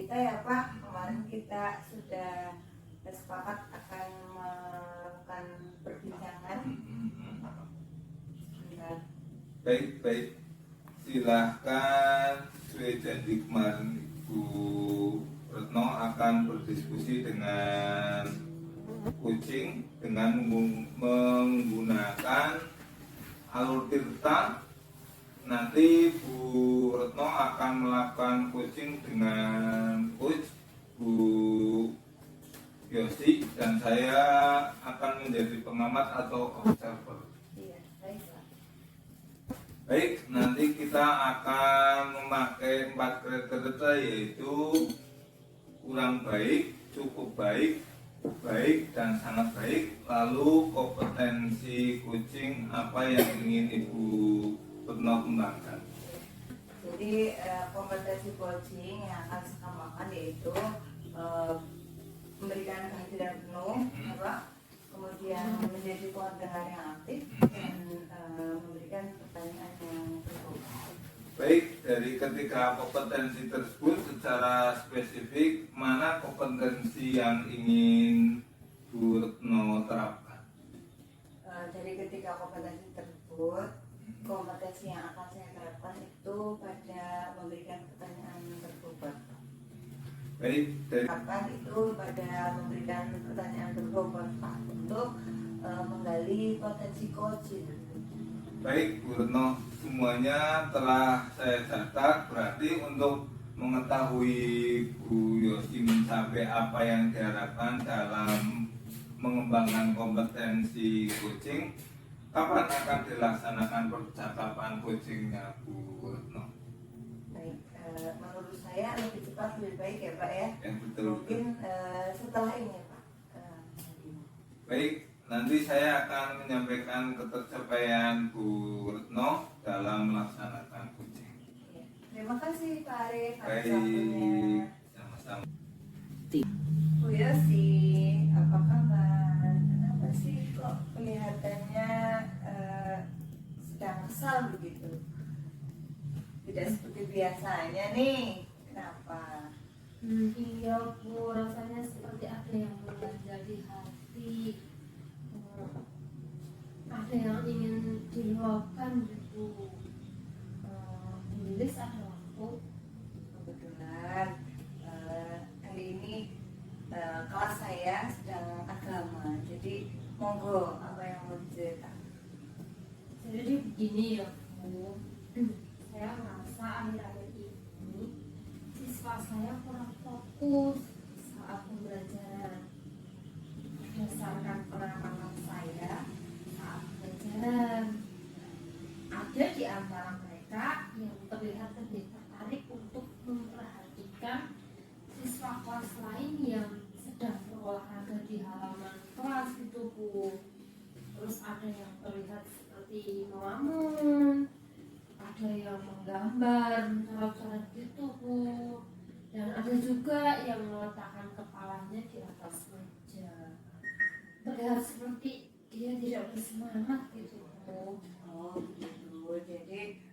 kita ya Pak, kemarin kita sudah sepakat akan melakukan perbincangan. Baik, silahkan. Sesuai janji kemarin Ibu Retno akan berdiskusi dengan kucing dengan menggunakan alur tirta. Nanti Bu Retno akan melakukan coaching dengan coach Bu Yosi dan saya akan menjadi pengamat atau observer. Iya, baik Pak. Baik, nanti kita akan memakai 4 kriteria, yaitu kurang baik, cukup baik, baik dan sangat baik. Lalu kompetensi coaching apa yang ingin Ibu Retno kembangkan. Jadi kompetensi coaching yang akan saya kembangkan yaitu memberikan kehadiran penuh, Pak, kemudian menjadi pendengar yang aktif dan memberikan pertanyaan yang berguna. Baik, dari ketiga kompetensi tersebut secara spesifik, mana kompetensi yang ingin Bu Retno terapkan? Dari ketiga kompetensi tersebut, kompetensi yang akan saya terapkan itu pada memberikan pertanyaan berbobot. Baik, dari Kapan itu pada memberikan pertanyaan berbobot Pak, untuk menggali potensi coaching. Baik, Bu Retno, semuanya telah saya catat. Berarti untuk mengetahui Bu Yosi mencapai apa yang diharapkan dalam mengembangkan kompetensi coaching, kapan akan dilaksanakan percakapan coachingnya Bu Retno? Baik, menurut saya lebih cepat lebih baik ya Pak ya. Yang betul. Mungkin setelah ini Pak. Baik, nanti saya akan menyampaikan ketercapaian Bu Retno dalam melaksanakan coaching. Terima kasih Pak Arif atas Baik, waktunya. sama-sama. Bu Yosi, apa kabar? Kenapa sih kok kelihatannya sedang kesal begitu? Tidak seperti biasanya nih. Kenapa? Iya Bu, rasanya seperti ada yang mengganjal di hati. Ada yang ingin diluapkan gitu. Tulis ada waktu. Kebetulan hari ini kelas saya sedang agama, jadi monggo apa yang mau diceritakan. Jadi begini ya Bu, saya merasa akhir-akhir ini siswa saya kurang fokus saat pembelajaran. Berdasarkan pengamatan saya saat pembelajaran, ada di antara mereka yang terlihat lebih tertarik untuk memperhatikan siswa kelas lain yang sedang berolahraga di halaman kelas gitu Bu. Terus ada yang terlihat seperti melamun, ada yang menggambar, mencoret-coret gitu Bu, dan ada juga yang meletakkan kepalanya di atas meja. Terlihat seperti dia tidak bersemangat gitu Bu. Oh begitu. Jadi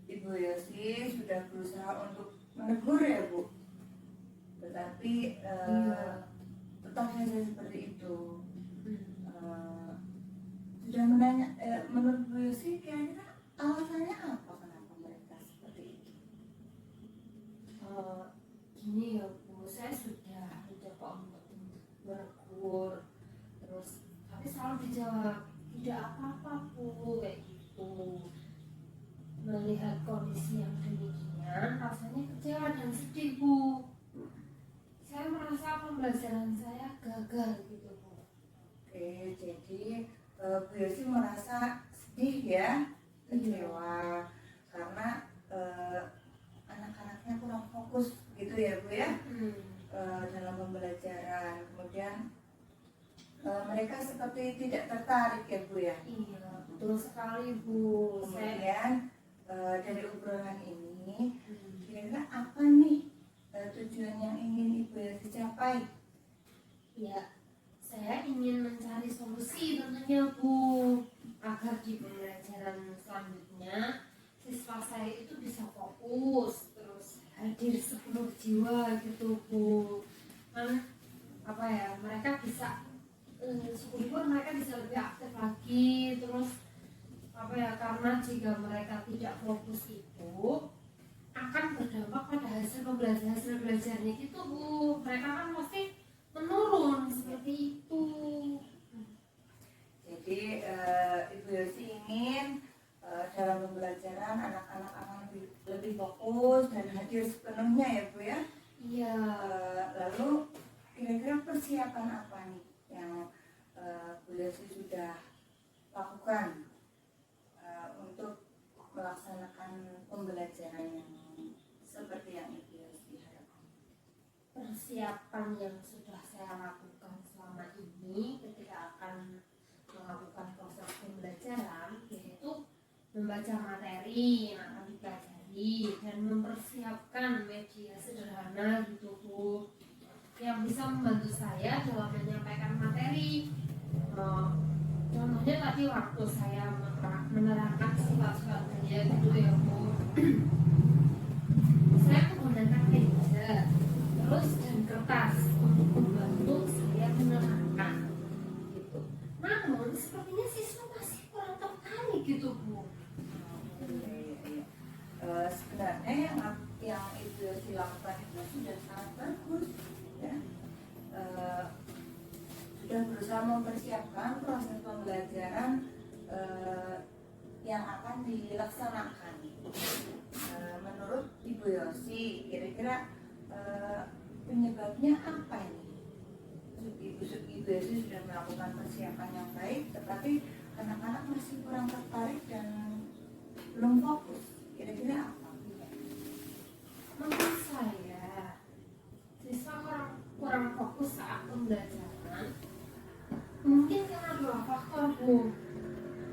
Ibu Yosi sudah berusaha untuk menegur ya Bu, tetapi tetap saja seperti itu. Sudah menanya, menurut Bu Yosi kira-kira alasannya apa kenapa mereka seperti itu? Gini ya Bu, saya sudah mencoba untuk menegur, terus tapi selalu dijawab tidak apa-apa Bu, kayak gitu. Melihat kondisi yang demikian, rasanya kecewa dan sedih Bu. Saya merasa pembelajaran saya gagal gitu Bu. Oke, jadi Bu Yosi merasa sedih ya, kecewa karena anak-anaknya kurang fokus gitu ya Bu ya, dalam pembelajaran. Kemudian mereka seperti tidak tertarik ya Bu ya. Iya, betul sekali Bu. Kemudian dari obrolan ini kira-kira apa nih tujuan yang ingin Ibu Yosi capai? Ya, saya ingin mencari solusi tentunya Bu, agar di pembelajaran selanjutnya siswa saya itu bisa fokus, terus hadir sepenuh jiwa jika mereka tidak fokus itu akan berdampak pada hasil belajarnya gitu Bu. Mereka kan pasti menurun seperti itu. Jadi Ibu Yosi ingin dalam pembelajaran anak-anak akan lebih fokus dan hadir sepenuhnya ya Bu ya. Iya. Lalu kira-kira persiapan apa nih yang Bu Yosi sudah lakukan untuk melaksanakan pembelajaran yang seperti yang Ibu Yosi harapkan? Persiapan yang sudah saya lakukan selama ini ketika akan melakukan proses pembelajaran yaitu membaca materi yang akan dipelajari dan mempersiapkan media sederhana gitu Bu yang bisa membantu saya dalam menyampaikan materi. Contohnya tadi waktu saya menerangkan sifat-sifat gaya gitu ya Bu, saya menggunakan meja terus dan kertas untuk membantu saya menerangkan gitu. Namun sepertinya siswa masih kurang tertarik gitu Bu. Sebenarnya yang Ibu Yosi lakukan itu sudah sangat bagus ya. Sudah berusaha mempersiapkan proses pembelajaran yang akan dilaksanakan. Menurut Ibu Yosi, kira-kira penyebabnya apa ini? Ibu Yosi sudah melakukan persiapan yang baik, tetapi anak-anak masih kurang tertarik dan belum fokus. Kira-kira apa? Menurut saya siswa kurang fokus saat pembelajaran mungkin karena dua faktor Bu.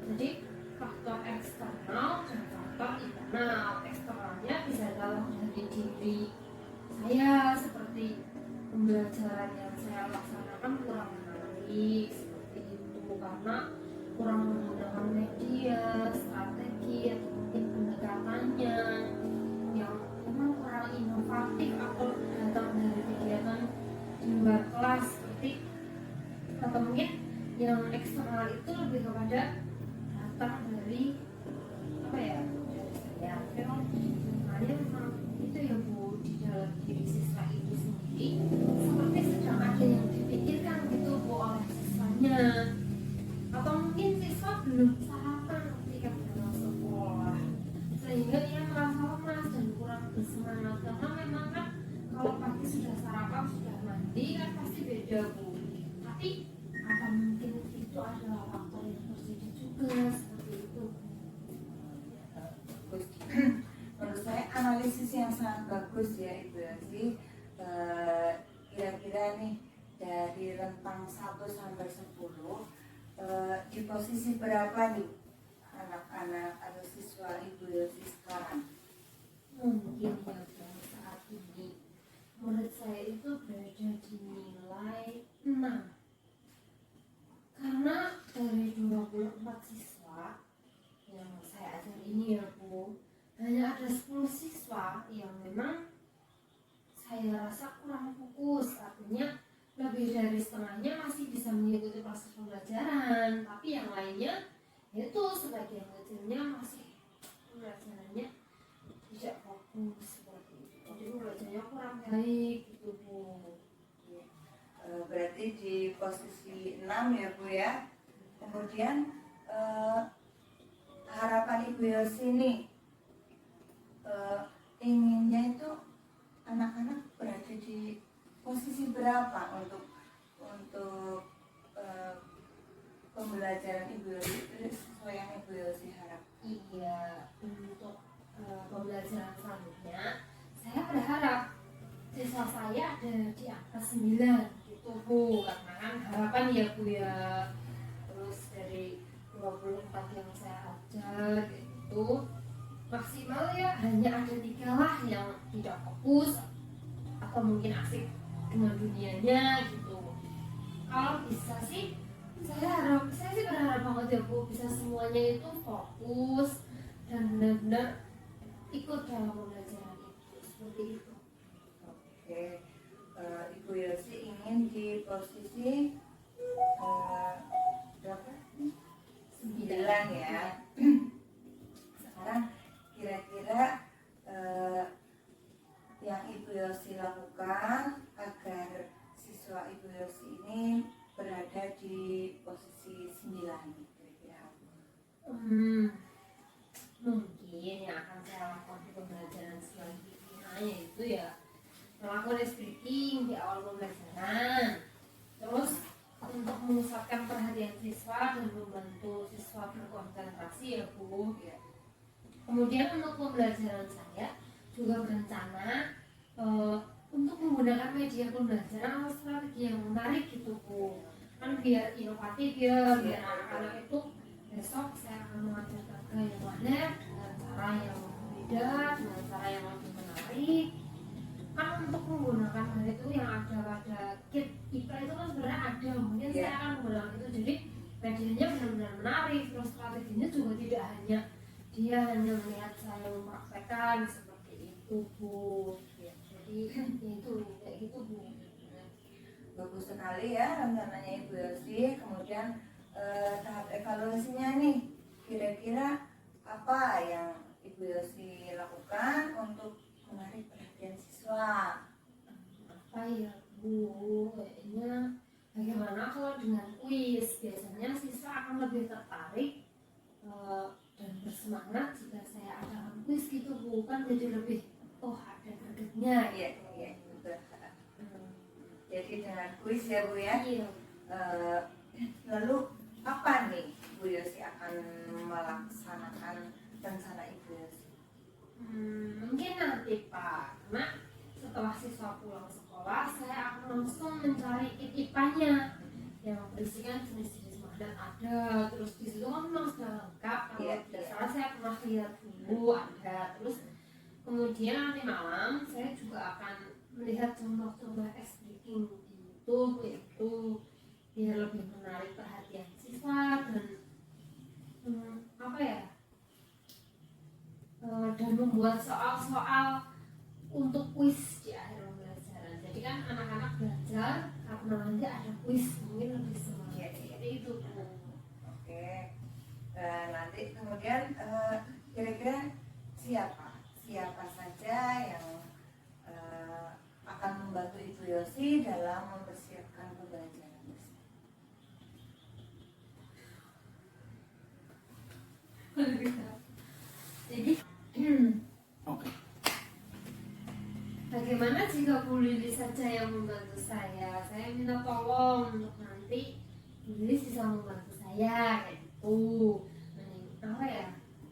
Jadi faktor eksternal dan faktor internal. Eksternalnya bisa dalam dari diri saya seperti pembelajaran yang saya laksanakan kurang menarik seperti itu karena kurang menggunakan media, strategi atau mungkin pendekatannya yang memang kurang inovatif atau datang dari kegiatan di luar kelas seperti atau mungkin yang eksternal itu lebih kepada datang dari apa ya dari saya makanya memang itu ya Bu di dalam diri siswa itu sendiri seperti sedang ada yang dipikirkan gitu Bu oleh siswanya atau mungkin siswa belum sarapan ketika berangkat sekolah sehingga ia merasa lemas dan kurang bersemangat karena memang kan kalau pagi sudah sarapan sudah mandi kan pasti beda Bu tapi apa mungkin itu adalah faktor yang terjadi juga seperti itu. Menurut saya analisis yang sangat bagus ya Ibu Yosi. Kira-kira nih dari rentang 1 sampai 10 di posisi berapa nih anak-anak atau siswa Ibu Yosi sekarang? Mungkin ya Bu saat ini menurut saya itu berada di nilai 6 karena dari 24 siswa yang saya ajar ini ya Bu hanya ada 10 siswa yang memang saya rasa kurang fokus artinya lebih dari setengahnya masih bisa mengikuti proses pembelajaran tapi yang lainnya itu sebagian kecilnya masih pembelajarannya tidak fokus seperti itu jadi pembelajarannya kurang baik gitu Bu. Berarti di posisi 6 ya Bu ya. Kemudian harapan Ibu Yosi nih inginnya itu anak-anak berada di posisi berapa untuk pembelajaran Ibu Yosi sesuai yang Ibu Yosi harap? Iya, untuk pembelajaran selanjutnya saya berharap siswa saya ada di angka 9 gitu Bu karena kan harapan ya Bu ya terus dari 24 yang saya ajar itu maksimal ya hanya ada 3 lah yang tidak fokus atau mungkin asik dengan dunianya gitu kalau bisa sih saya sih berharap banget ya Bu bisa semuanya itu fokus dan benar-benar ikut dalam pembelajaran itu seperti itu. Oke, Ibu Yosi ingin di posisi berapa? 9 ya. sekarang kira-kira yang Ibu Yosi lakukan agar siswa Ibu Yosi ini berada di posisi 9 kira-kira apa? Mungkin yang akan saya lakukan di pembelajaran selanjutnya yaitu ya melakukan speaking di awal pembelajaran, terus untuk memusatkan perhatian siswa dan membantu siswa berkonsentrasi ya Bu. Kemudian untuk pembelajaran saya juga berencana untuk menggunakan media pembelajaran atau strategi yang menarik gitu Bu, kan biar inovatif ya, biar anak-anak itu besok saya akan mengajarkan gaya mana dengan cara yang berbeda, dengan cara yang lebih menarik. Kan untuk menggunakan hal itu yang ada pada kit IPA itu kan sebenarnya ada, mungkin saya akan menggunakan itu, jadi medianya benar-benar menarik, terus strateginya juga tidak hanya dia hanya melihat saya mempraktekkan seperti itu Bu. Jadi itu kayak gitu Bu. Bagus sekali ya rencananya Ibu Yosi. Kemudian tahap evaluasinya nih, kira-kira apa yang Ibu Yosi lakukan untuk menarik perhatian siswa? Apa ya Bu, kayaknya bagaimana kalau dengan kuis, biasanya siswa akan lebih tertarik dan bersemangat jika saya adakan kuis gitu Bu, kan jadi lebih ada gregetnya. Iya betul. Jadi dengan kuis ya Bu ya. Iya. Lalu apa nih Bu Yosi akan melaksanakan rencana Ibu Yosi? Mungkin nanti Pak, karena setelah siswa pulang sekolah saya akan langsung mencari IPA-nya yang berisikan jenis-jenis magnet ada, terus di situ kan memang sudah lengkap. Kalau tidak salah saya pernah lihat dulu ada. Terus kemudian nanti malam saya juga akan melihat contoh-contoh speaking itu biar lebih menarik perhatian siswa dan dan membuat soal-soal untuk kuis di akhir pembelajaran. Jadi kan anak-anak belajar karena nanti ada kuis, mungkin lebih semangat seperti itu Bu. Oke. Nanti kemudian kira-kira siapa saja yang akan membantu Ibu Yosi dalam mempersiapkan pembelajaran? Jadi bagaimana jika Bu Lili saja yang membantu saya? Saya minta tolong untuk nanti Bu Lili bisa membantu saya kayak gitu.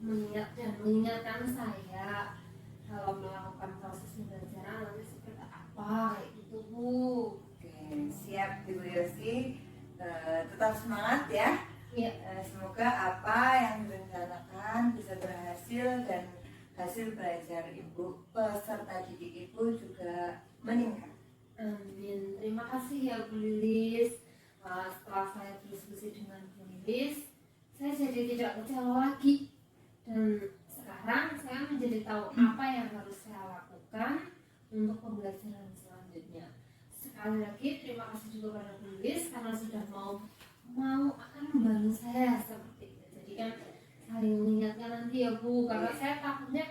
Mengingatkan saya kalau melakukan proses pembelajaran nanti seperti apa kayak gitu Bu. Oke, siap Ibu Yosi. Tetap semangat ya. Semoga apa yang direncanakan bisa berhasil dan hasil belajar Ibu peserta didik Ibu juga meningkat. Amin. Terima kasih ya Bu Lilis. Setelah saya diskusi dengan Bu Lilis, saya jadi tidak kecewa lagi. Dan sekarang saya menjadi tahu apa yang harus saya lakukan untuk pembelajaran selanjutnya. Sekali lagi terima kasih juga pada Bu Lilis karena sudah mau akan membantu saya seperti itu. Jadi kan saling mengingatkan nanti ya Bu, karena saya takutnya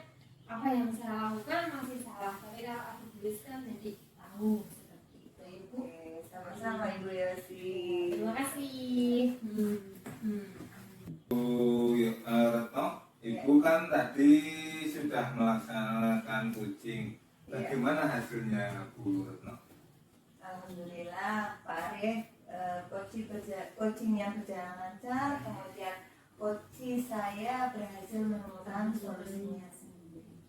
apa yang saya lakukan masih salah, tapi kalau aku tuliskan jadi tahu seperti itu Ibu. Sama-sama Ibu Yosi. Terima kasih. Bu Retno, Ibu kan tadi sudah melaksanakan coaching. Bagaimana hasilnya Bu Retno? Alhamdulillah Pak Arif, coachingnya berjalan lancar, kemudian coaching saya berhasil menemukan solusinya sendiri.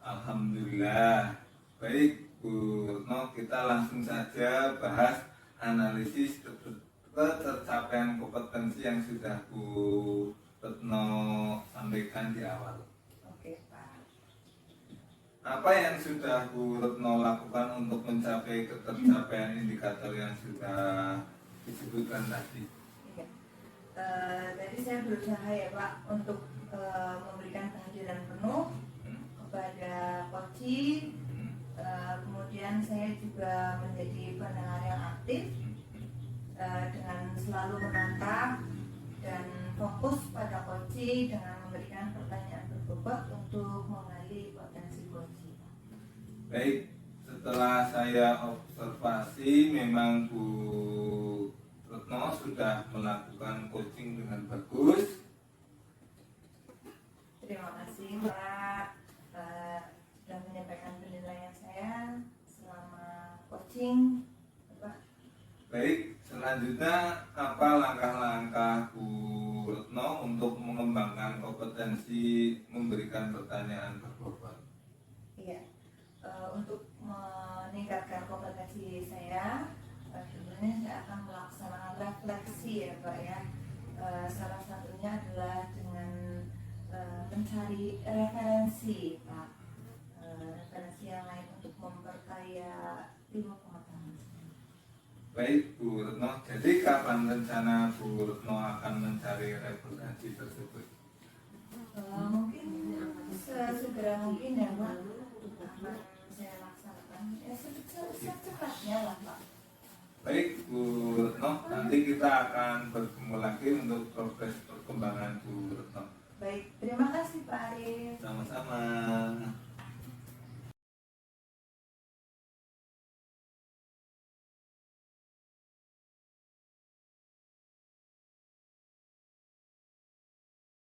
Alhamdulillah. Baik Bu Retno, kita langsung saja bahas analisis ketercapaian kompetensi yang sudah Bu Retno sampaikan di awal. Oke Pak. Apa yang sudah Bu Retno lakukan untuk mencapai ketercapaian indikator yang sudah disebutkan tadi? Tadi saya berusaha ya Pak untuk memberikan kehadiran penuh kepada coaching. Kemudian saya juga menjadi pendengar yang aktif dengan selalu menantang dan fokus pada coaching dengan memberikan pertanyaan berbobot Baik, setelah saya observasi memang Bu Retno sudah melakukan coaching dengan bagus. Terima kasih Pak sudah menyampaikan penilaian saya selama coaching. Pak. Baik, selanjutnya apa langkah-langkah Bu Retno untuk mengembangkan kompetensi memberikan pertanyaan berbobot? Iya, untuk meningkatkan kompetensi saya, sebenarnya saya akan melaksanakan refleksi ya Pak ya. Salah satunya adalah dengan mencari referensi Pak, referensi yang lain untuk memperkaya ilmu pengetahuan saya. Baik Bu Retno, jadi kapan rencana Bu Retno akan mencari referensi tersebut? Mungkin sesegera mungkin ya Pak, akan saya laksanakan secepatnya lah Pak. Baik Bu Retno, nanti kita akan bertemu lagi untuk progres perkembangan Bu Retno. Baik, terima kasih Pak Arif. Sama-sama.